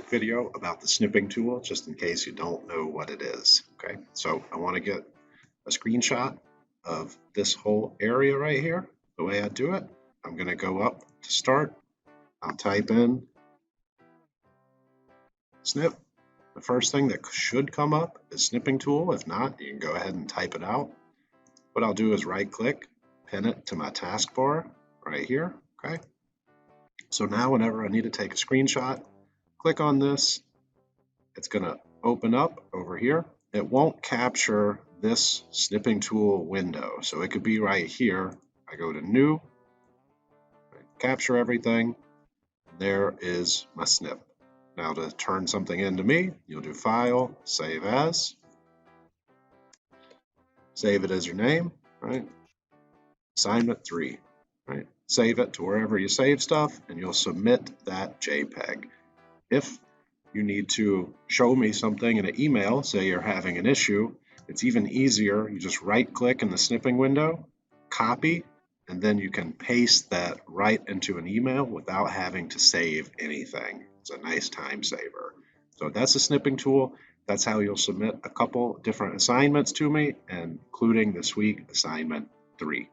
quick video about the snipping tool, just in case you don't know what it is. Okay, so I want to get a screenshot of this whole area right here. The way I do it, I'm going to go up to start. I'll type in snip. The first thing that should come up is snipping tool. If not, you can go ahead and type it out. What I'll do is right click, pin it to my taskbar right here. Okay. So now whenever I need to take a screenshot, click on this. It's going to open up over here. It won't capture this snipping tool window. So it could be right here. I go to new, capture everything. There is my snip. Now to turn something into me, you'll do File, Save As. Save it as your name, right? Assignment 3, right? Save it to wherever you save stuff, and you'll submit that JPEG. If you need to show me something in an email, say you're having an issue, it's even easier. You just right-click in the snipping window, copy, and then you can paste that right into an email without having to save anything. It's a nice time saver. So that's a snipping tool. That's how you'll submit a couple different assignments to me, including this week, assignment 3.